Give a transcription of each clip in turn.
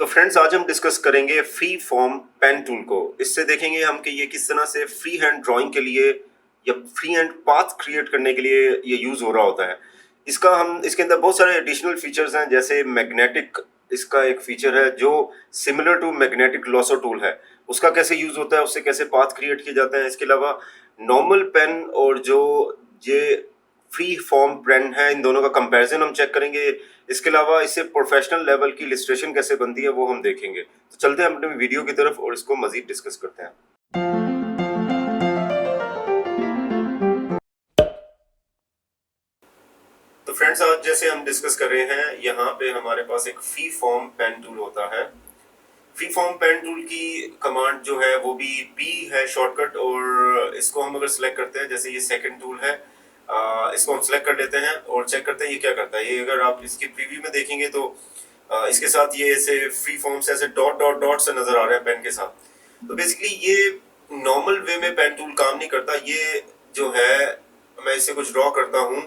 Friends, आज हम discuss करेंगे फ्री फॉर्म पेन टूल को। इससे देखेंगे हम कि ये किस तरह से फ्री हैंड ड्राइंग के लिए या फ्री हैंड पाथ क्रिएट करने के लिए ये यूज हो रहा होता है। इसके अंदर बहुत सारे एडिशनल फीचर्स हैं, जैसे मैग्नेटिक। इसका एक फीचर है जो similar to magnetic lasso tool है, उसका कैसे यूज होता है, उससे कैसे पाथ क्रिएट किए जाते हैं। इसके अलावा नॉर्मल पेन और जो ये फ्री फॉर्म पेन है, इन दोनों का कंपैरिजन हम चेक करेंगे। इसके अलावा इससे प्रोफेशनल लेवल की इलस्ट्रेशन कैसे बनती है वो हम देखेंगे। तो चलते हैं अपने वीडियो की तरफ और इसको मजीद डिस्कस करते हैं। तो फ्रेंड्स, आज जैसे हम डिस्कस कर रहे हैं, यहाँ पे हमारे पास एक फ्री फॉर्म पेन टूल होता है। फ्री फॉर्म पेन टूल की कमांड जो है वो भी पी है शॉर्टकट, और इसको हम अगर सिलेक्ट करते हैं, जैसे ये सेकंड टूल है, इसको हम सिलेक्ट कर लेते हैं और चेक करते हैं ये क्या करता है। ये अगर आप इसकी प्रीव्यू में देखेंगे तो इसके साथ ये ऐसे फ्री फॉर्म से ऐसे डॉट डॉट डॉट से नजर आ रहा है पेन के साथ। तो बेसिकली ये नॉर्मल वे में पेन टूल काम नहीं करता। ये जो है, मैं इससे कुछ ड्रॉ करता हूँ,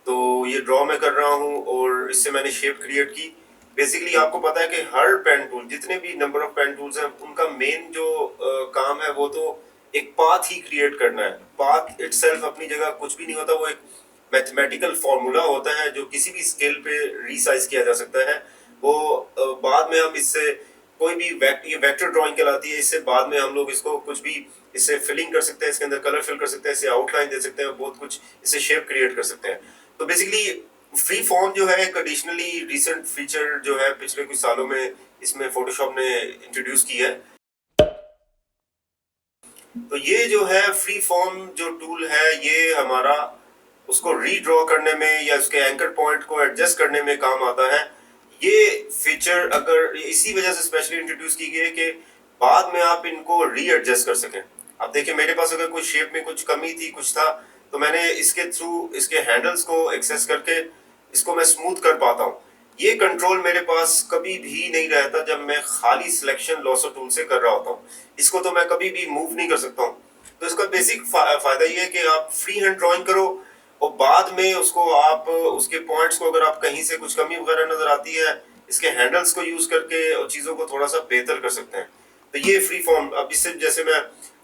तो ये ड्रॉ मैं कर रहा हूँ और इससे मैंने शेप क्रिएट की। बेसिकली आपको पता है कि हर पेन टूल, जितने भी नंबर ऑफ पेन टूल्स हैं, उनका मेन जो काम है वो तो एक पाथ ही क्रिएट करना है। पाथ इटसेल्फ अपनी जगह कुछ भी नहीं होता, वो एक मैथमेटिकल फॉर्मूला होता है जो किसी भी स्केल पे रीसाइज किया जा सकता है। वो बाद में हम इससे कोई भी ये वेक्टर ड्राइंग कहलाती है। इससे बाद में हम लोग इसको कुछ भी इससे फिलिंग कर सकते हैं, इसके अंदर कलर फिल कर सकते हैं, इससे आउटलाइन दे सकते हैं, बहुत कुछ इससे शेप क्रिएट कर सकते हैं। तो बेसिकली फ्री फॉर्म जो है एक एडिशनली रिसेंट फीचर जो है पिछले कुछ सालों में इसमें फोटोशॉप ने इंट्रोड्यूस की है। तो ये जो है फ्री फॉर्म जो टूल है, ये हमारा उसको रीड्रॉ करने में या उसके एंकर पॉइंट को एडजस्ट करने में काम आता है। ये फीचर अगर इसी वजह से स्पेशली इंट्रोड्यूस की गई है कि बाद में आप इनको री एडजस्ट कर सकें। अब देखिए, मेरे पास अगर कोई शेप में कुछ कमी थी, कुछ था, तो मैंने इसके थ्रू इसके हैंडल्स को एक्सेस करके इसको मैं स्मूथ कर पाता हूँ। ये कंट्रोल मेरे पास कभी भी नहीं रहता जब मैं खाली सिलेक्शन लॉसो टूल से कर रहा होता हूँ। इसको तो मैं कभी भी मूव नहीं कर सकता हूँ। तो इसका बेसिक फायदा ये है कि आप फ्री हैंड ड्राइंग करो और बाद में उसको आप उसके पॉइंट्स को, अगर आप कहीं से कुछ कमी वगैरह नजर आती है, इसके हैंडल्स को यूज करके और चीजों को थोड़ा सा बेहतर कर सकते हैं। तो ये फ्री फॉर्म, अब इससे जैसे मैं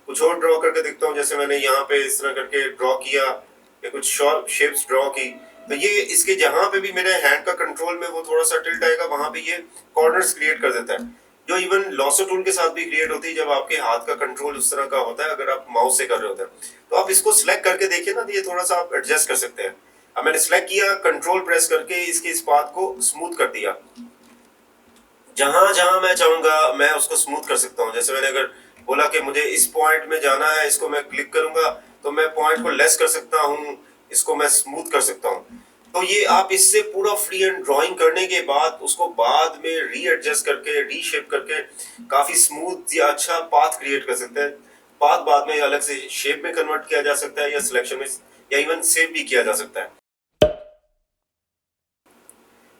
कुछ और ड्रॉ करके देखता हूँ, जैसे मैंने यहाँ पे इस तरह करके ड्रॉ किया या कुछ शॉर्ट शेप्स ड्रॉ की, तो ये इसके जहां पे भी मेरे हैंड का कंट्रोल में वो थोड़ा सा टिल्ट आएगा, वहां पे ये कॉर्नर्स क्रिएट कर देता है, जो इवन लॉसो टूल के साथ भी क्रिएट होती है जब आपके हाथ का कंट्रोल उस तरह का होता है, अगर आप माउस से कर रहे होते हैं। तो आप इसको सिलेक्ट करके देखिए ना, तो ये थोड़ा सा आप एडजस्ट कर सकते हैं। अब मैंने सिलेक्ट किया, कंट्रोल प्रेस करके इसके इस पाथ को स्मूथ कर दिया। जहां जहां मैं चाहूंगा मैं उसको स्मूथ कर सकता हूँ। जैसे मैंने अगर बोला कि मुझे इस पॉइंट में जाना है, इसको मैं क्लिक करूंगा तो मैं पॉइंट को लेस कर सकता हूँ, इसको मैं स्मूथ कर सकता हूँ। तो ये आप इससे पूरा फ्री हैंड ड्राइंग करने के बाद उसको बाद में री एडजस्ट करके, रीशेप करके काफी स्मूथ या अच्छा पाथ क्रिएट कर सकते हैं। पाथ बाद में अलग से शेप में कन्वर्ट किया जा सकता है, या सिलेक्शन में, या इवन सेव भी किया जा सकता है।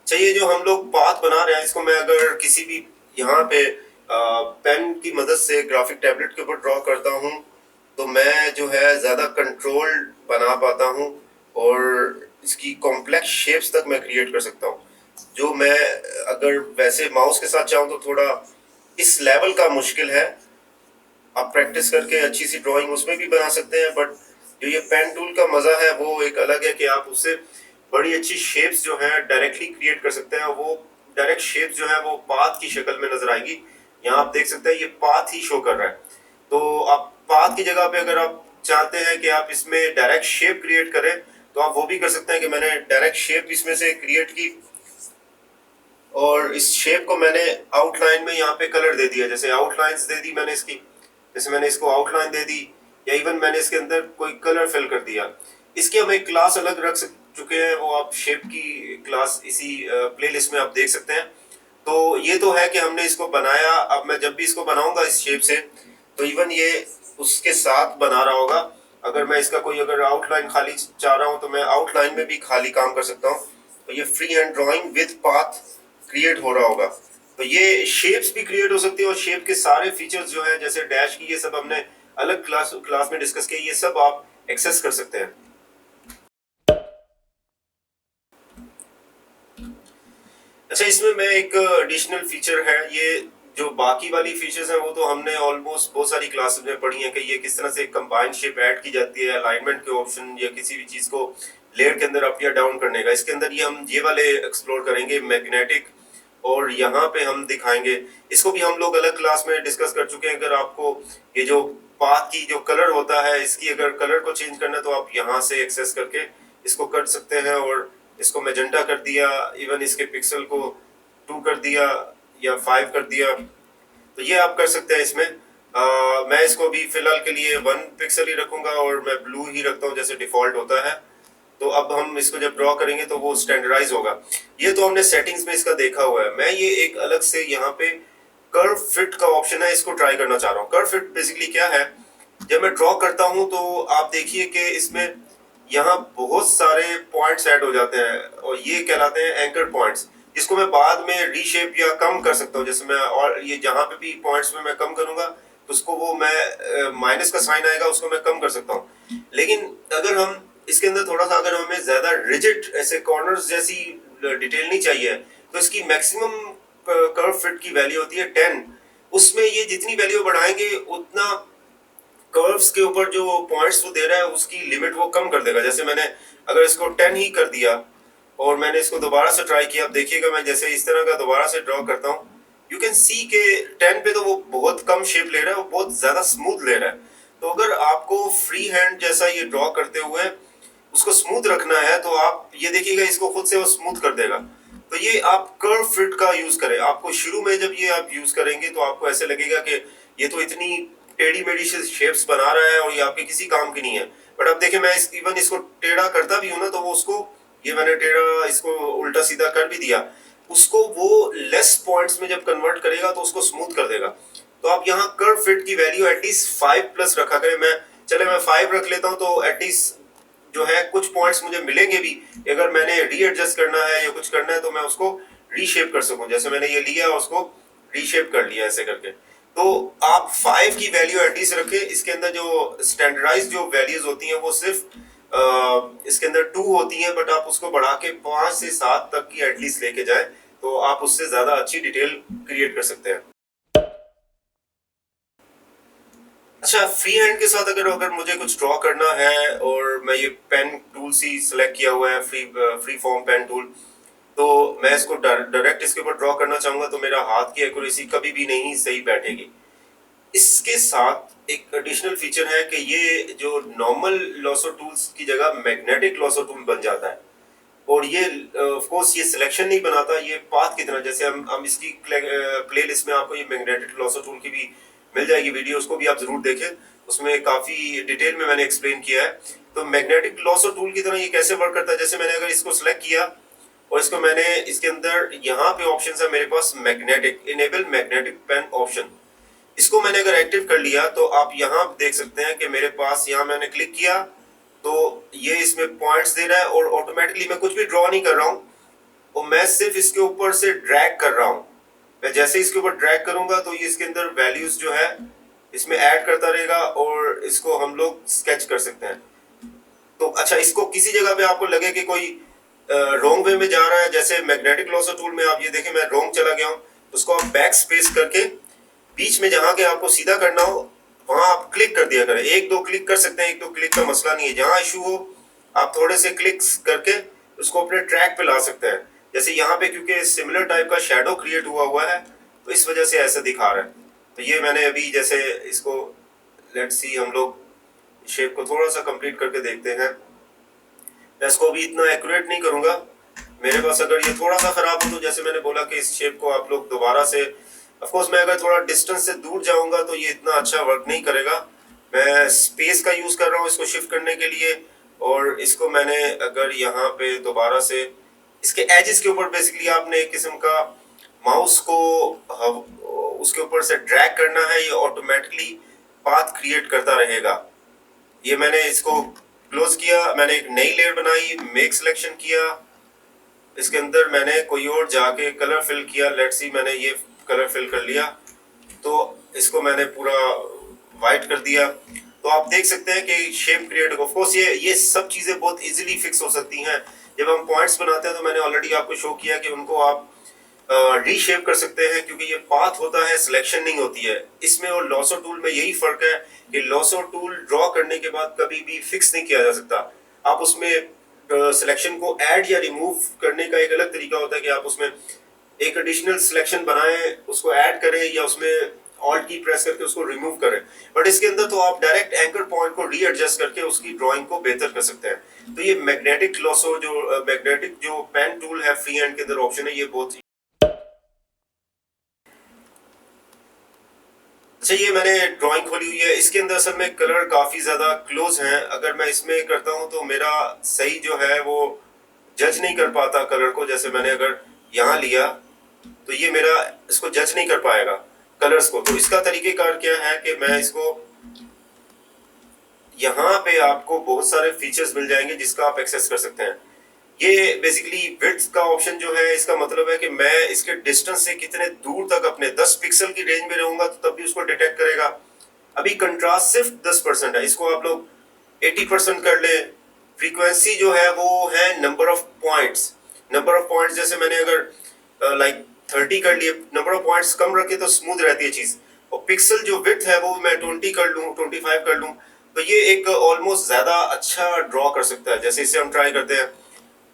चाहिए जो हम लोग पाथ बना रहे हैं, इसको मैं अगर किसी भी यहाँ पे पेन की मदद से ग्राफिक टैबलेट के ऊपर ड्रॉ करता हूँ, तो मैं जो है ज़्यादा कंट्रोल बना पाता हूँ और इसकी कॉम्प्लेक्स शेप्स तक मैं क्रिएट कर सकता हूँ, जो मैं अगर वैसे माउस के साथ चाहूँ तो थोड़ा इस लेवल का मुश्किल है। आप प्रैक्टिस करके अच्छी सी ड्राइंग उसमें भी बना सकते हैं, बट जो ये पेन टूल का मजा है वो एक अलग है कि आप उससे बड़ी अच्छी शेप्स जो है डायरेक्टली क्रिएट कर सकते हैं। वो डायरेक्ट शेप्स जो है वो पाथ की शक्ल में नजर आएगी। यहाँ आप देख सकते हैं ये पाथ ही शो कर रहा है। तो आप पाथ की जगह पे अगर आप चाहते हैं कि आप इसमें डायरेक्ट शेप क्रिएट करें, तो आप वो भी कर सकते हैं कि मैंने डायरेक्ट शेप इसमें से क्रिएट की और इस शेप को मैंने आउटलाइन में यहाँ पे कलर दे दिया। जैसे आउटलाइंस दे दी मैंने इसकी, जैसे मैंने इसको आउटलाइन दे दी, या इवन मैंने इसके अंदर कोई कलर फिल कर दिया। इसकी हम एक क्लास अलग रख चुके हैं, वो आप शेप की क्लास इसी प्लेलिस्ट में आप देख सकते हैं। तो ये तो है कि हमने इसको बनाया। अब मैं जब भी इसको बनाऊंगा इस शेप से, तो इवन ये उसके साथ बना रहा होगा। अगर मैं इसका कोई अगर आउटलाइन खाली चाह रहा हूँ तो मैं आउटलाइन में भी खाली काम कर सकता हूँ। तो ये free hand drawing with path create हो रहा होगा। तो ये शेप्स भी क्रिएट हो सकती है, और शेप के सारे फीचर्स जो है, जैसे डैश की, ये सब हमने अलग क्लास में डिस्कस किया, ये सब आप एक्सेस कर सकते हैं। अच्छा, इसमें मैं एक एडिशनल फीचर है, ये जो बाकी वाली फीचर्स हैं वो तो हमने ऑलमोस्ट बहुत सारी क्लासेस में पढ़ी हैं कि ये किस तरह से कंबाइंड शेप ऐड की जाती है, अलाइनमेंट के ऑप्शन या किसी भी चीज को लेयर के अंदर अप या डाउन करने का। इसके अंदर ये हम ये वाले एक्सप्लोर करेंगे, मैग्नेटिक, और यहाँ पे हम दिखाएंगे। इसको भी हम लोग अलग क्लास में डिस्कस कर चुके हैं। अगर आपको ये जो पाथ की जो कलर होता है, इसकी अगर कलर को चेंज करना है तो आप यहाँ से एक्सेस करके इसको कर सकते हैं, और इसको मैजेंटा कर दिया, इवन इसके पिक्सल को 2 कर दिया या 5 कर दिया, तो ये आप कर सकते हैं इसमें। मैं इसको भी फिलहाल के लिए 1 पिक्सल ही रखूंगा और मैं ब्लू ही रखता हूँ जैसे डिफॉल्ट होता है। तो अब हम इसको जब ड्रॉ करेंगे तो वो स्टैंडर्डाइज होगा। ये तो हमने सेटिंग्स में इसका देखा हुआ है। मैं ये एक अलग से यहाँ पे कर्व फिट का ऑप्शन है, इसको ट्राई करना चाह रहा हूँ। कर्व फिट बेसिकली क्या है, जब मैं ड्रॉ करता हूँ तो आप देखिए कि इसमें यहाँ बहुत सारे पॉइंट्स ऐड हो जाते हैं, और ये कहलाते हैं एंकर पॉइंट्स, जिसको मैं बाद में रीशेप या कम कर सकता हूँ। जैसे मैं, और ये जहाँ पे भी पॉइंट्स में मैं कम करूंगा तो उसको वो मैं माइनस का साइन आएगा, उसको मैं कम कर सकता हूँ। लेकिन अगर हम इसके अंदर थोड़ा सा, अगर हमें ज्यादा रिजिड ऐसे कॉर्नर्स जैसी डिटेल नहीं चाहिए, तो इसकी मैक्सिमम कर्व फिट की वैल्यू होती है 10। उसमें ये जितनी वैल्यू बढ़ाएंगे उतना कर्व्स के ऊपर जो पॉइंट्स वो दे रहा है उसकी लिमिट वो कम कर देगा। जैसे मैंने अगर इसको 10 ही कर दिया और मैंने इसको दोबारा से ट्राई किया, आप देखिएगा मैं जैसे इस तरह का दोबारा से ड्रॉ करता हूँ, यू कैन सी के 10 पे तो वो बहुत कम शेप ले रहा है, वो बहुत ज्यादा स्मूथ ले रहा है। तो अगर आपको फ्री हैंड जैसा ये ड्रॉ करते हुए उसको स्मूथ रखना है तो आप ये देखिएगा, इसको खुद से वो स्मूथ कर देगा। तो ये आप कर्व फिट का यूज करें। आपको शुरू में जब ये आप यूज करेंगे तो आपको ऐसे लगेगा कि ये तो इतनी टेढ़ी मेढ़ी शेप्स बना रहा है और ये आपके किसी काम की नहीं है। बट अब देखिए, मैं इवन इसको टेढ़ा करता भी हूँ ना, तो वो उसको, ये मैंने टेढ़ा इसको उल्टा सीधा कर भी दिया, उसको वो लेस पॉइंट्स में जब कन्वर्ट करेगा तो उसको स्मूथ कर देगा। तो आप यहाँ कर्व फिट की वैल्यू एटलीस्ट 5 प्लस रखा करें। मैं 5 रख लेता हूँ, तो एटलीस्ट जो है कुछ पॉइंट्स मुझे मिलेंगे भी। अगर मैंने रीएडजस्ट करना है या कुछ करना है तो मैं उसको रीशेप कर सकूं। जैसे मैंने ये लिया, उसको रीशेप कर लिया ऐसे करके। तो आप 5 की वैल्यू एटलीस्ट रखें। इसके अंदर जो स्टैंडर्डाइज जो वैल्यूज होती हैं वो सिर्फ इसके अंदर 2 होती हैं, बट आप उसको बढ़ा के 5 से 7 तक की एटलीस्ट लेके जाए तो आप उससे ज्यादा अच्छी डिटेल क्रिएट कर सकते हैं। अच्छा, फ्री हैंड के साथ अगर अगर मुझे कुछ ड्रॉ करना है और मैं ये पेन टूल सी सिलेक्ट किया हुआ है, फ्री फॉर्म पेन टूल, तो मैं इसको डायरेक्ट इसके ऊपर ड्रॉ करना चाहूंगा तो मेरा हाथ की एक्यूरेसी कभी भी नहीं सही बैठेगी। इसके साथ एक एडिशनल फीचर है कि ये जो नॉर्मल लॉसो टूल्स की जगह मैग्नेटिक लॉसो टूल बन जाता है। और ये ऑफ कोर्स ये सिलेक्शन नहीं बनाता, ये पाथ की तरह। जैसे हम इसकी प्लेलिस्ट में आपको ये मैग्नेटिक लॉसो टूल की भी मिल जाएगी वीडियो, उसको भी आप जरूर देखें, उसमें काफी डिटेल में मैंने एक्सप्लेन किया है। तो मैग्नेटिक लॉसो टूल की तरह ये कैसे वर्क करता है, जैसे मैंने अगर इसको सिलेक्ट किया और इसको मैंने इसके अंदर यहाँ पे ऑप्शन है मेरे पास magnetic, enable magnetic pen option, इसको मैंने अगर एक्टिव कर लिया तो आप यहाँ देख सकते हैं कि मेरे पास यहाँ मैंने क्लिक किया तो ये इसमें पॉइंट्स दे रहा है, और ऑटोमेटिकली मैं कुछ भी ड्रॉ नहीं कर रहा हूँ, और मैं सिर्फ इसके ऊपर से ड्रैग कर रहा हूँ। मैं जैसे इसके ऊपर ड्रैग करूंगा तो ये इसके अंदर वैल्यूज जो है इसमें ऐड करता रहेगा, और इसको हम लोग स्केच कर सकते हैं। तो अच्छा, इसको किसी जगह पे आपको लगे कि कोई रॉन्ग वे में जा रहा है, जैसे मैग्नेटिक लॉसर टूल में आप ये देखें मैं रॉन्ग चला गया हूँ, तो उसको आप बैक स्पेस करके बीच में जहां के आपको सीधा करना हो वहां आप क्लिक कर दिया करें। एक दो क्लिक कर सकते हैं, एक दो क्लिक का मसला नहीं है। जहां इशू हो आप थोड़े से क्लिक्स करके उसको अपने ट्रैक पे ला सकते हैं। जैसे यहाँ पे क्योंकि सिमिलर टाइप का शेडो क्रिएट हुआ है तो इस वजह से ऐसा दिखा रहा है। तो ये मैंने अभी जैसे इसको, लेट्स सी, हम लोग शेप को थोड़ा सा कंप्लीट करके देखते हैं। मैं इसको भी इतना एक्यूरेट नहीं करूंगा, मेरे पास अगर ये थोड़ा सा खराब हो तो जैसे मैंने बोला कि इस शेप को आप लोग दोबारा से, ऑफ कोर्स मैं अगर थोड़ा डिस्टेंस से दूर जाऊंगा तो ये इतना अच्छा वर्क नहीं करेगा। मैं स्पेस का यूज कर रहा हूँ इसको शिफ्ट करने के लिए, और इसको मैंने अगर यहाँ पे दोबारा से इसके एजेस के ऊपर बेसिकली आपने एक किस्म का माउस को उसके ऊपर से ड्रैग करना है, ये ऑटोमेटिकली पाथ क्रिएट करता रहेगा। ये मैंने इसको क्लोज किया, मैंने एक नई लेयर बनाई, मेक सिलेक्शन किया, इसके अंदर मैंने कोई और जाके कलर फिल किया। लेट्स सी, मैंने ये कलर फिल कर लिया, तो इसको मैंने पूरा वाइट कर दिया। तो आप देख सकते हैं कि शेप क्रिएट हो। ऑफ कोर्स ये सब चीजें बहुत इजीली फिक्स हो सकती हैं। जब हम पॉइंट्स बनाते हैं तो मैंने ऑलरेडी आपको शो किया कि उनको आप रीशेप कर सकते हैं, क्योंकि ये पाथ होता है, सिलेक्शन नहीं होती है। इसमें और लॉसो टूल में यही फर्क है कि लॉसो टूल ड्रॉ करने के बाद कभी भी फिक्स नहीं किया जा सकता। आप उसमें सिलेक्शन को ऐड या रिमूव करने का एक अलग तरीका होता है कि आप उसमें एक एडिशनल सिलेक्शन बनाएं, उसको ऐड करें, या उसमें ऑल्ट की प्रेस करके उसको रिमूव करें। बट इसके अंदर तो आप डायरेक्ट एंकर पॉइंट को रीएडजस्ट करके उसकी ड्राइंग को बेहतर कर सकते हैं। तो ये मैग्नेटिक लॉसो जो मैग्नेटिक जो पेन टूल है फ्री हैंड के अंदर ऑप्शन है, ये बहुत। अच्छा, ये मैंने ड्राइंग खोली हुई है, इसके अंदर असल में कलर काफी ज्यादा क्लोज हैं। अगर मैं इसमें करता हूँ तो मेरा सही जो है वो जज नहीं कर पाता कलर को। जैसे मैंने अगर यहाँ लिया तो ये मेरा इसको जज नहीं कर पाएगा कलर्स को। तो इसका तरीकेकार क्या है कि मैं इसको यहाँ पे आपको बहुत सारे फीचर्स मिल जाएंगे जिसका आप एक्सेस कर सकते हैं। ये बेसिकली विड्थ का ऑप्शन जो है, इसका मतलब है कि मैं इसके डिस्टेंस से कितने दूर तक अपने 10 पिक्सल की रेंज में रहूंगा तो तब भी उसको डिटेक्ट करेगा। अभी कंट्रास्ट सिर्फ 10% है, इसको आप लोग 80% कर ले। फ्रीक्वेंसी जो है वो है number of points. Number of points जैसे मैंने अगर लाइक 30 कर लिए, नंबर ऑफ पॉइंट्स कम रखे तो स्मूथ रहती है चीज। और पिक्सल जो विड्थ है वो मैं 20 कर लूँ, 25 कर लूँ, तो ये एक ऑलमोस्ट ज्यादा अच्छा ड्रॉ कर सकता है। जैसे इसे हम ट्राई करते हैं,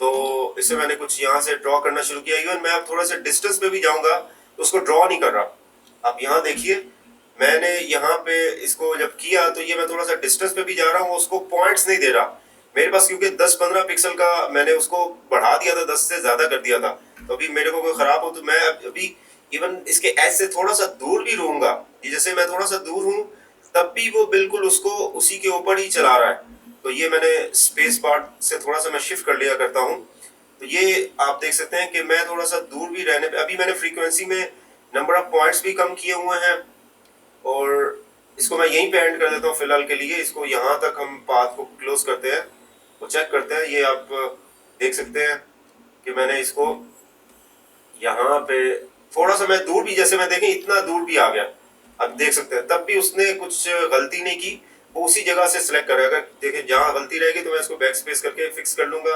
तो इसे मैंने कुछ यहाँ से ड्रॉ करना शुरू किया। इवन मैं अब थोड़ा सा डिस्टेंस पे भी जाऊंगा तो उसको ड्रॉ नहीं कर रहा। आप यहाँ देखिए, मैंने यहाँ पे इसको जब किया तो ये मैं थोड़ा सा डिस्टेंस पे भी जा रहा हूँ, उसको पॉइंट्स नहीं दे रहा मेरे पास, क्योंकि 10-15 पिक्सल का मैंने उसको बढ़ा दिया था, 10 से ज्यादा कर दिया था। तो अभी मेरे को कोई खराब हो तो मैं अभी इवन इसके एज से थोड़ा सा दूर भी रहूंगा, जैसे मैं थोड़ा सा दूर हूँ तब भी वो बिल्कुल उसको उसी के ऊपर ही चला रहा है। तो ये मैंने स्पेस पार्ट से थोड़ा सा मैं शिफ्ट कर लिया करता हूँ। तो ये आप देख सकते हैं कि मैं थोड़ा सा दूर भी रहने पे, अभी मैंने फ्रीक्वेंसी में नंबर ऑफ पॉइंट्स भी कम किए हुए हैं। और इसको मैं यहीं पे एंड कर देता हूँ फिलहाल के लिए। इसको यहाँ तक हम पाथ को क्लोज करते हैं और चेक करते हैं। ये आप देख सकते हैं कि मैंने इसको यहाँ पे थोड़ा सा मैं दूर भी, जैसे मैं देखें इतना दूर भी आ गया, अब देख सकते हैं, तब भी उसने कुछ गलती नहीं की, वो उसी जगह से सिलेक्ट करेगा। अगर देखें जहाँ गलती रहेगी तो मैं इसको बैक स्पेस करके फिक्स कर लूंगा।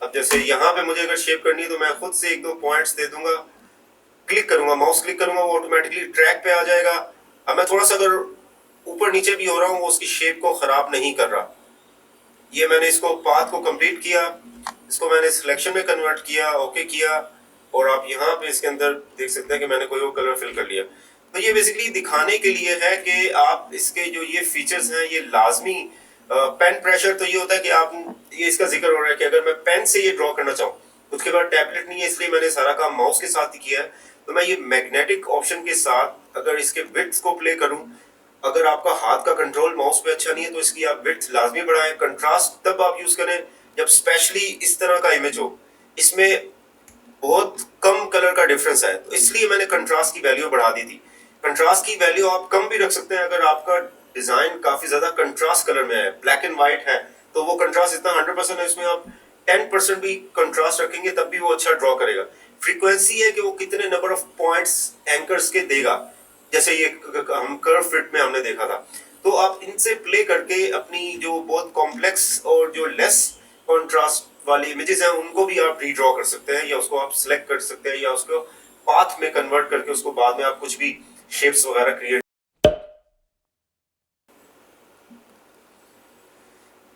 अब जैसे यहाँ पे मुझे अगर शेप करनी है तो मैं खुद से 1-2 पॉइंट्स दे दूंगा, क्लिक करूंगा, माउस क्लिक करूंगा, वो ऑटोमेटिकली ट्रैक पे आ जाएगा। अब मैं थोड़ा सा अगर ऊपर नीचे भी हो रहा हूँ वो उसकी शेप को खराब नहीं कर रहा। ये मैंने इसको पाथ को कंप्लीट किया, इसको मैंने सिलेक्शन में कन्वर्ट किया, ओके किया, और आप यहाँ पे इसके अंदर देख सकते हैं कि मैंने कोई और कलर फिल कर लिया। तो ये बेसिकली दिखाने के लिए है कि आप इसके जो ये फीचर्स हैं ये लाजमी पेन प्रेशर। तो ये होता है कि आप, ये इसका जिक्र हो रहा है कि अगर मैं पेन से ये ड्रॉ करना चाहूँ, उसके बाद टैबलेट नहीं है इसलिए मैंने सारा काम माउस के साथ ही किया है। तो मैं ये मैग्नेटिक ऑप्शन के साथ अगर इसके विड्थ को प्ले करूँ, अगर आपका हाथ का कंट्रोल माउस पे अच्छा नहीं है तो इसकी आप विड्थ लाजमी बढ़ाएं। कंट्रास्ट तब आप यूज करें जब स्पेशली इस तरह का इमेज हो, इसमें बहुत कम कलर का डिफरेंस है, तो इसलिए मैंने कंट्रास्ट की वैल्यू बढ़ा दी थी। कंट्रास्ट की वैल्यू आप कम भी रख सकते हैं अगर आपका डिजाइन काफी ज्यादा कंट्रास्ट कलर में है, ब्लैक एंड व्हाइट है, तो वो कंट्रास्ट इतना 100% है, इसमें आप 10% भी कंट्रास्ट रखेंगे तब भी वो अच्छा ड्रॉ करेगा। फ्रीक्वेंसी है कि वो कितने नंबर ऑफ पॉइंट्स एंकर्स के देगा, जैसे ये हम कर्व फिट में हमने देखा था। तो आप इनसे प्ले करके अपनी जो बहुत कॉम्प्लेक्स और जो लेस कॉन्ट्रास्ट वाली इमेजेस हैं उनको भी आप रीड्रॉ कर सकते हैं, या उसको आप सिलेक्ट कर सकते हैं, या उसको पाथ में कन्वर्ट करके उसको बाद में आप कुछ भी शेप्स वगैरह क्रिएट।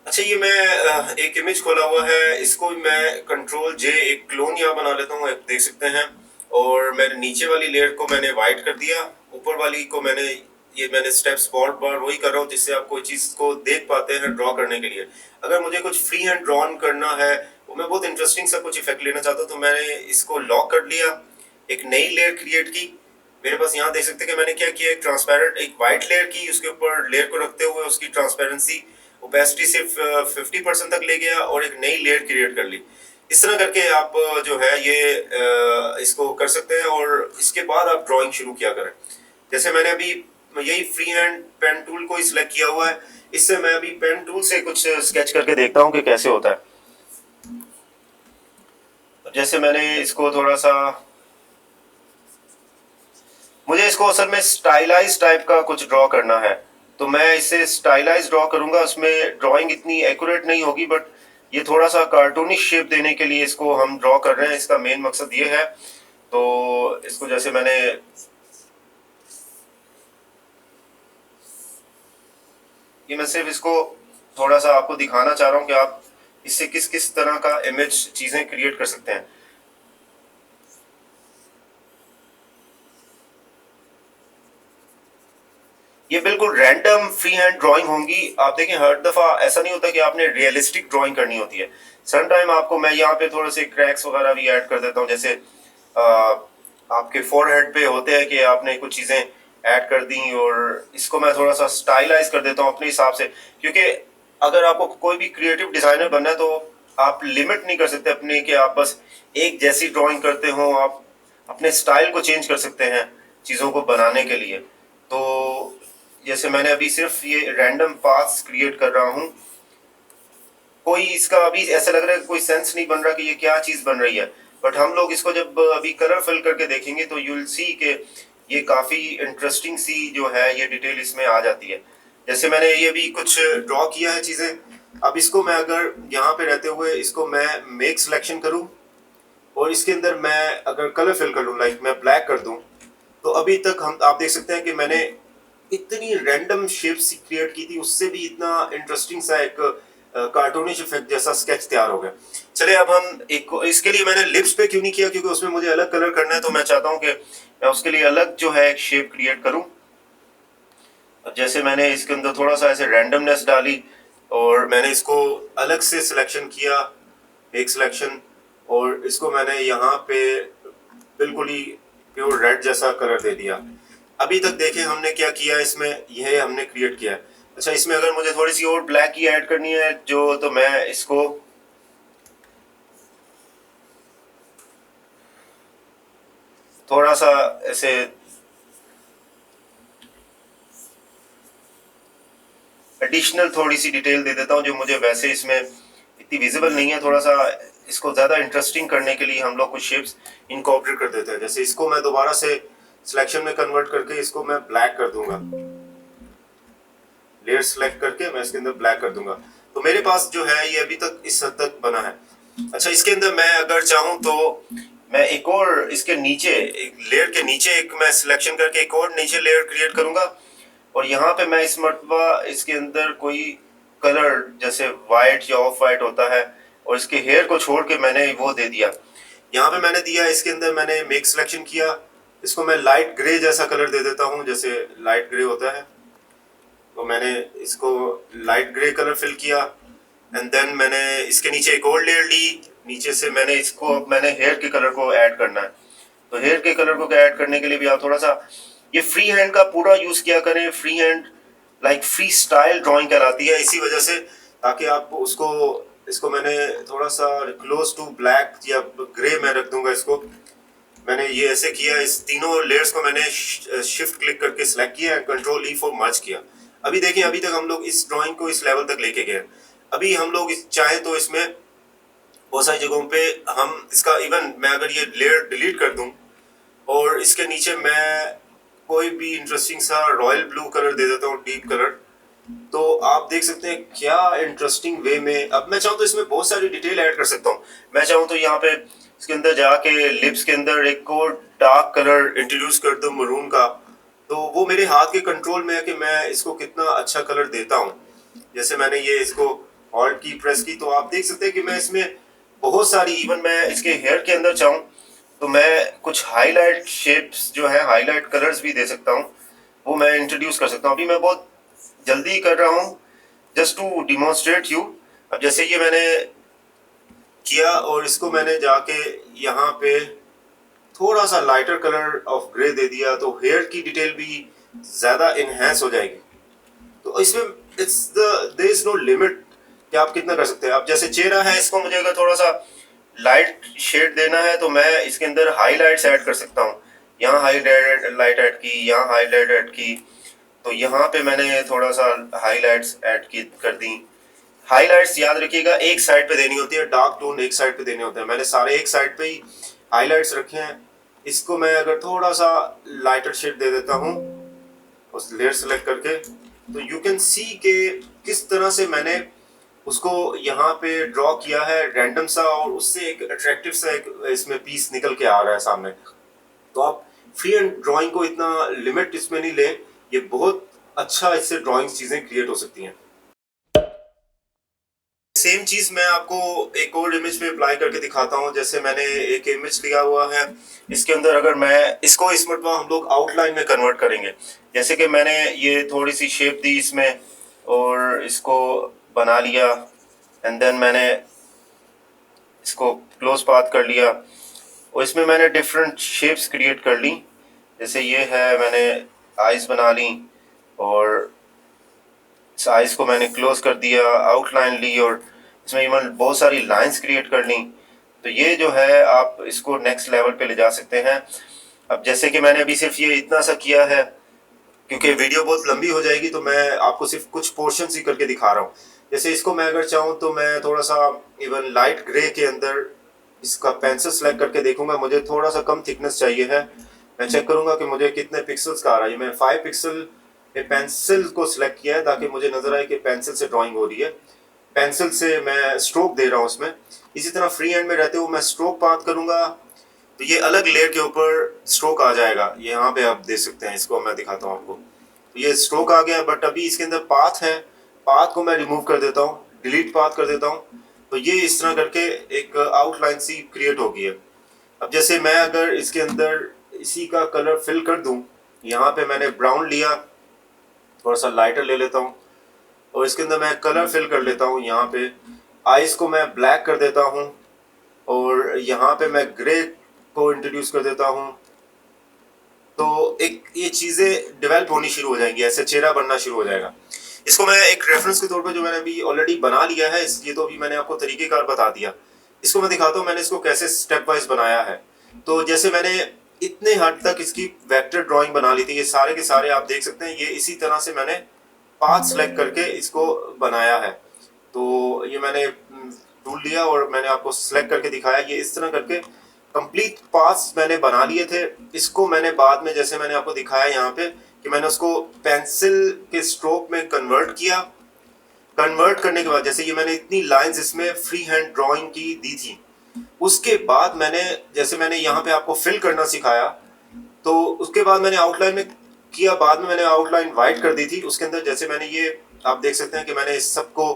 अच्छा, ये मैं एक इमेज खोला हुआ है, इसको मैं Ctrl+J एक क्लोन यहाँ बना लेता हूँ, आप देख सकते हैं। और मैंने नीचे वाली लेयर को मैंने वाइट कर दिया, ऊपर वाली को मैंने स्टेप्स बार बार वही कर रहा हूँ जिससे आप कोई चीज को देख पाते हैं ड्रॉ करने के लिए। अगर मुझे कुछ फ्री हैंड ड्रॉन करना है, वो मैं बहुत इंटरेस्टिंग सा कुछ इफेक्ट लेना चाहता हूँ, तो मैंने इसको लॉक कर लिया, एक नई लेयर क्रिएट की। मेरे पास यहाँ देख सकते हैं कि मैंने क्या किया, एक ट्रांसपेरेंट एक वाइट लेयर की, उसके ऊपर लेयर को रखते हुए उसकी ट्रांसपेरेंसी ओपेसिटी सिर्फ 50% तक ले गया और एक नई लेयर क्रिएट कर ली। इस तरह करके आप जो है ये इसको कर सकते हैं और इसके बाद आप ड्राइंग शुरू किया करें। जैसे मैंने अभी यही फ्री हैंड पेन टूल को सिलेक्ट किया हुआ है, इससे मैं अभी पेन टूल से कुछ स्केच करके देखता हूँ कि कैसे होता है। जैसे मैंने इसको थोड़ा सा, मुझे इसको असल में स्टाइलाइज टाइप का कुछ ड्रॉ करना है, तो मैं इसे स्टाइलाइज ड्रॉ करूंगा। उसमें ड्राइंग इतनी एक्यूरेट नहीं होगी, बट ये थोड़ा सा कार्टूनिश शेप देने के लिए इसको हम ड्रॉ कर रहे हैं, इसका मेन मकसद ये है। तो इसको जैसे मैंने ये मैं सिर्फ इसको थोड़ा सा आपको दिखाना चाह रहा हूँ कि आप इससे किस किस तरह का इमेज चीजें क्रिएट कर सकते हैं। ये बिल्कुल रैंडम फ्री हैंड ड्राइंग होंगी। आप देखें हर दफा ऐसा नहीं होता कि आपने रियलिस्टिक ड्राइंग करनी होती है। सम टाइम आपको मैं यहाँ पे थोड़े से क्रैक्स वगैरह भी ऐड कर देता हूँ, जैसे आपके फोरहेड पे होते हैं कि आपने कुछ चीजें ऐड कर दी, और इसको मैं थोड़ा सा स्टाइलाइज कर देता हूँ अपने हिसाब से, क्योंकि अगर आपको कोई भी क्रिएटिव डिजाइनर बनना है तो आप लिमिट नहीं कर सकते अपने कि आप बस एक जैसी ड्राइंग करते हो। आप अपने स्टाइल को चेंज कर सकते हैं चीज़ों को बनाने के लिए। तो जैसे मैंने अभी सिर्फ ये रैंडम पाथ्स क्रिएट कर रहा हूँ, कोई इसका अभी ऐसा लग रहा है कोई सेंस नहीं बन रहा कि ये क्या चीज़ बन रही है, बट हम लोग इसको जब अभी कलर फिल करके देखेंगे तो यू विल सी कि ये काफ़ी इंटरेस्टिंग सी जो है ये डिटेल इसमें आ जाती है। जैसे मैंने ये भी कुछ ड्रॉ किया है चीज़ें, अब इसको मैं अगर यहाँ पे रहते हुए इसको मैं मेक सिलेक्शन करूँ और इसके अंदर मैं अगर कलर फिल कर लूँ, लाइक मैं ब्लैक कर दूँ, तो अभी तक हम आप देख सकते हैं कि मैंने इतनी रैंडम शेप्स क्रिएट की थी, उससे भी इतना इंटरेस्टिंग सा एक कार्टूनिश इफेक्ट जैसा स्केच तैयार हो गया। चले अब हम एक इसके लिए मैंने लिप्स पे क्यों नहीं किया, क्योंकि उसमें मुझे अलग कलर करना है, तो मैं चाहता हूँ कि मैं उसके लिए अलग जो है एक शेप क्रिएट करूँ। अब जैसे मैंने इसके अंदर थोड़ा सा ऐसे रैंडमनेस डाली और मैंने इसको अलग से सिलेक्शन किया, एक सिलेक्शन, और इसको मैंने यहाँ पे बिल्कुल ही प्योर रेड जैसा कलर दे दिया। अभी तक देखें हमने क्या किया इसमें, यह हमने क्रिएट किया है। अच्छा, इसमें अगर मुझे थोड़ी सी और ब्लैक की ऐड करनी है जो, तो मैं इसको थोड़ा सा ऐसे एडिशनल थोड़ी सी डिटेल दे देता हूँ जो मुझे वैसे इसमें इतनी विजिबल नहीं है। थोड़ा सा इसको ज़्यादा इंटरेस्टिंग करने के लिए हम लोग कुछ शेप्स इनकॉर्पोरेट कर देते हैं। जैसे इसको मैं दोबारा से सिलेक्शन में कन्वर्ट करके इसको मैं ब्लैक कर दूंगा, लेयर सेलेक्ट करके मैं इसके अंदर ब्लैक कर दूंगा। तो मेरे पास जो है ये अभी तक इस हद तक बना है। अच्छा, इसके अंदर मैं अगर चाहूँ तो मैं एक और इसके नीचे, एक लेयर के नीचे एक मैं सिलेक्शन करके एक और नीचे लेयर क्रिएट करूंगा, और यहाँ पे मैं इस मरतबा इसके अंदर कोई कलर जैसे वाइट या ऑफ वाइट होता है, और इसके हेयर को छोड़ के मैंने वो दे दिया। यहाँ पे मैंने दिया, इसके अंदर मैंने मेक सिलेक्शन किया, इसको मैं लाइट ग्रे जैसा कलर दे देता हूँ, जैसे लाइट ग्रे होता है। तो मैंने इसको लाइट ग्रे कलर फिल किया, एंड देन मैंने इसके नीचे एक और लेयर ली, नीचे से मैंने इसको मैंने हेयर के कलर को ऐड करना है। तो हेयर के कलर को ऐड करने के लिए भी आप थोड़ा सा ये फ्री हैंड का पूरा यूज किया करें। Free hand like free style drawing कहलाती है इसी वजह से, ताकि आप उसको, इसको मैंने थोड़ा सा क्लोज टू ब्लैक या ग्रे में रख दूंगा इसको। मैंने ये ऐसे किया, इस तीनों लेयर्स को मैंने शिफ्ट क्लिक करके सिलेक्ट किया, कंट्रोल ई फॉर मर्ज किया। अभी देखिए अभी तक हम लोग इस ड्राइंग को इस लेवल तक लेके गए। अभी हम लोग चाहे तो इसमें बहुत सारी जगहों पे हम इसका इवन मैं अगर ये लेयर डिलीट कर दूं और इसके नीचे मैं कोई भी इंटरेस्टिंग सा रॉयल ब्लू कलर दे देता हूँ, डीप कलर, तो आप देख सकते हैं क्या इंटरेस्टिंग वे में। अब मैं चाहूँ तो इसमें बहुत सारी डिटेल ऐड कर सकता हूँ। मैं चाहूँ तो यहाँ पे इसके अंदर जाके लिप्स के अंदर एक और डार्क कलर इंट्रोड्यूस कर दूँ मरून का, तो वो मेरे हाथ के कंट्रोल में है कि मैं इसको कितना अच्छा कलर देता हूँ। जैसे मैंने ये इसको ऑल्ट की प्रेस की, तो आप देख सकते हैं कि मैं इसमें बहुत सारी, इवन मैं इसके हेयर के अंदर चाहूँ तो मैं कुछ हाईलाइट शेप्स जो है, हाईलाइट कलर्स भी दे सकता हूँ, वो मैं इंट्रोड्यूस कर सकता हूँ। अभी मैं बहुत जल्दी कर रहा हूँ जस्ट टू डिमॉन्स्ट्रेट यू। अब जैसे ये मैंने किया और इसको मैंने जाके यहाँ पे थोड़ा सा लाइटर कलर ऑफ ग्रे दे दिया, तो हेयर की डिटेल भी ज्यादा इनहेंस हो जाएगी। तो इसमें it's the there is no limit कि आप कितना कर सकते हैं। अब जैसे चेहरा है, इसको मुझे अगर थोड़ा सा लाइट शेड देना है तो मैं इसके अंदर हाईलाइट्स ऐड कर सकता हूँ। यहाँ हाईलाइट लाइट ऐड की, यहाँ हाईलाइट ऐड की, तो यहाँ पे मैंने थोड़ा सा हाईलाइट्स ऐड की कर दी। हाईलाइट्स याद रखिएगा एक साइड पे देनी होती है, डार्क टोन एक साइड पे देने होते हैं। मैंने सारे एक साइड पे ही हाईलाइट्स रखे हैं। इसको मैं अगर थोड़ा सा लाइटर शेड दे देता हूँ उस लेयर सेलेक्ट करके, तो यू कैन सी के किस तरह से मैंने उसको यहाँ पे ड्रॉ किया है रैंडम सा, और उससे एक अट्रैक्टिव सा एक इसमें पीस निकल के आ रहा है सामने। तो आप फ्री हैंड ड्राइंग को इतना लिमिट इसमें नहीं लें, ये बहुत अच्छा इससे ड्राइंग चीज़ें क्रिएट हो सकती हैं। सेम चीज़ मैं आपको एक और इमेज पे अप्लाई करके दिखाता हूँ। जैसे मैंने एक इमेज लिया हुआ है, इसके अंदर अगर मैं इसको इस मरतबा हम लोग आउटलाइन में कन्वर्ट करेंगे। जैसे कि मैंने ये थोड़ी सी शेप दी इसमें और इसको बना लिया, एंड देन मैंने इसको क्लोज पाथ कर लिया और इसमें मैंने डिफरेंट शेप्स क्रिएट कर ली। जैसे ये है, मैंने आइज़ बना ली और इस आइज़ को मैंने क्लोज कर दिया, आउटलाइन ली और इसमें इवन बहुत सारी लाइंस क्रिएट कर ली। तो ये जो है आप इसको नेक्स्ट लेवल पे ले जा सकते हैं। अब जैसे कि मैंने अभी सिर्फ ये इतना सा किया है, क्योंकि वीडियो बहुत लंबी हो जाएगी तो मैं आपको सिर्फ कुछ पोर्शंस ही करके दिखा रहा हूँ। जैसे इसको मैं अगर चाहूँ तो मैं थोड़ा सा इवन लाइट ग्रे के अंदर इसका पेंसिल सेलेक्ट करके देखूंगा, मुझे थोड़ा सा कम थिकनेस चाहिए है। मैं चेक करूंगा कि मुझे कितने पिक्सल्स का आ रहा है। मैं 5 पिक्सल पेंसिल को सिलेक्ट किया है ताकि मुझे नजर आए कि पेंसिल से ड्राइंग हो रही है। पेंसिल से मैं स्ट्रोक दे रहा हूँ उसमें। इसी तरह फ्री हैंड में रहते हुए मैं स्ट्रोक पाथ करूंगा तो ये अलग लेयर के ऊपर स्ट्रोक आ जाएगा। यहाँ पे आप देख सकते हैं, इसको मैं दिखाता हूँ आपको। तो ये स्ट्रोक आ गया, बट अभी इसके अंदर पाथ है, पाथ को मैं रिमूव कर देता हूँ, डिलीट पाथ कर देता हूँ। तो ये इस तरह करके एक आउटलाइन सी क्रिएट हो गई है। अब जैसे मैं अगर इसके अंदर इसी का कलर फिल कर दूं, यहाँ पे मैंने ब्राउन लिया, थोड़ा सा लाइटर ले लेता हूँ और इसके अंदर मैं कलर फिल कर लेता हूँ। यहाँ पे आइज को मैं ब्लैक कर देता हूँ और यहाँ पे मैं ग्रे को इंट्रोड्यूस कर देता हूँ। तो एक ये चीज़ें डेवलप होनी शुरू हो जाएंगी, ऐसे चेहरा बनना शुरू हो जाएगा। इसको मैं एक रेफरेंस के तौर पे जो मैंने अभी ऑलरेडी बना लिया है, ये तो अभी मैंने आपको तरीकेकार बता दिया। इसको मैं दिखाता हूँ मैंने इसको कैसे स्टेप वाइज बनाया है। तो जैसे मैंने इतने हद तक इसकी वेक्टर ड्राइंग बना ली थी, ये सारे के सारे आप देख सकते हैं, ये इसी तरह से मैंने पाथ सेलेक्ट करके इसको बनाया है। तो ये मैंने टूल लिया और मैंने आपको सेलेक्ट करके दिखाया। ये इस तरह करके कंप्लीट पाथ्स मैंने बना लिए थे। इसको मैंने बाद में, जैसे मैंने आपको दिखाया यहाँ पे, कि मैंने उसको पेंसिल के स्ट्रोक में कन्वर्ट किया। कन्वर्ट करने के बाद जैसे ये मैंने इतनी लाइंस इसमें फ्री हैंड ड्राइंग की दी थी, उसके बाद मैंने, जैसे मैंने यहाँ पे आपको फिल करना सिखाया, तो उसके बाद मैंने आउटलाइन में किया। बाद में मैंने आउटलाइन वाइट कर दी थी। उसके अंदर जैसे मैंने ये आप देख सकते हैं कि मैंने इस सबको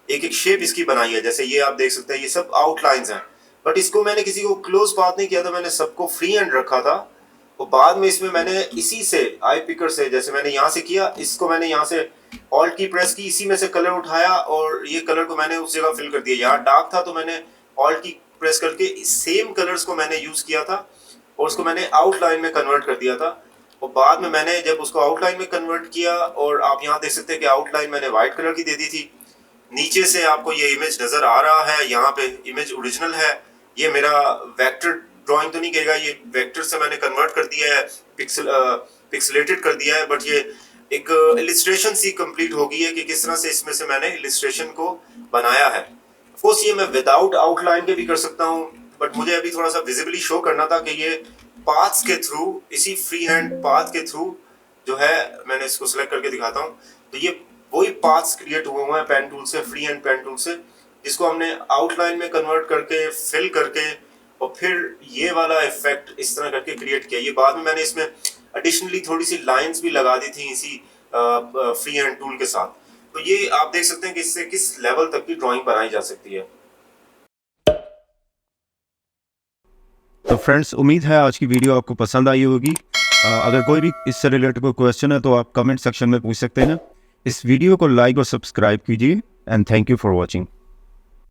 एक एक शेप इसकी बनाई है। जैसे ये आप देख सकते हैं, ये सब आउटलाइंस हैं, बट इसको मैंने किसी को क्लोज पाथ नहीं किया था, मैंने सबको फ्री हैंड रखा था। और बाद में इसमें मैंने इसी से आई पिकर से, जैसे मैंने यहाँ से किया, इसको मैंने यहाँ से ऑल्ट की प्रेस की, इसी में से कलर उठाया और ये कलर को मैंने उस जगह फिल कर दिया। यहाँ डार्क था तो मैंने ऑल्ट की प्रेस करके सेम कलर्स को मैंने यूज किया था और उसको मैंने आउटलाइन में कन्वर्ट कर दिया था। और बाद में मैंने जब उसको आउटलाइन में कन्वर्ट किया, और आप यहाँ देख सकते हैं कि आउटलाइन मैंने व्हाइट कलर की दे दी थी। नीचे से आपको ये इमेज नजर आ रहा है, यहाँ पे इमेज ओरिजिनल है। ये मेरा वेक्टर ड्राइंग तो नहीं कहेगा, ये वेक्टर से मैंने कन्वर्ट कर दिया है, पिक्सलेटेड कर दिया है, बट ये एक इलिस्ट्रेशन सी कंप्लीट हो गई है कि किस तरह से इसमें से मैंने इलिस्ट्रेशन को बनाया है। ऑफ कोर्स ये मैं विदाउट आउटलाइन के भी कर सकता हूँ, बट मुझे अभी थोड़ा सा विजिबली शो करना था कि ये पाथ्स के थ्रू, इसी फ्री हैंड पाथ के थ्रू जो है, मैंने इसको सिलेक्ट करके दिखाता हूँ। तो ये वही पाथ्स क्रिएट हुए हुए हैं पेन टूल से, फ्री हैंड पेन टूल से, जिसको हमने आउटलाइन में कन्वर्ट करके, फिल करके, और फिर ये वाला इफेक्ट इस तरह करके क्रिएट किया। ये बाद में मैंने इसमें एडिशनली थोड़ी सी लाइंस भी लगा दी थी इसी फ्री हैंड टूल के साथ। तो ये आप देख सकते हैं कि इससे किस लेवल तक की ड्राइंग बनाई जा सकती है। तो फ्रेंड्स, उम्मीद है आज की वीडियो आपको पसंद आई होगी। अगर कोई भी इससे रिलेटेड कोई क्वेश्चन है तो आप कमेंट सेक्शन में पूछ सकते हैं। इस वीडियो को लाइक और सब्सक्राइब कीजिए and thank you for watching.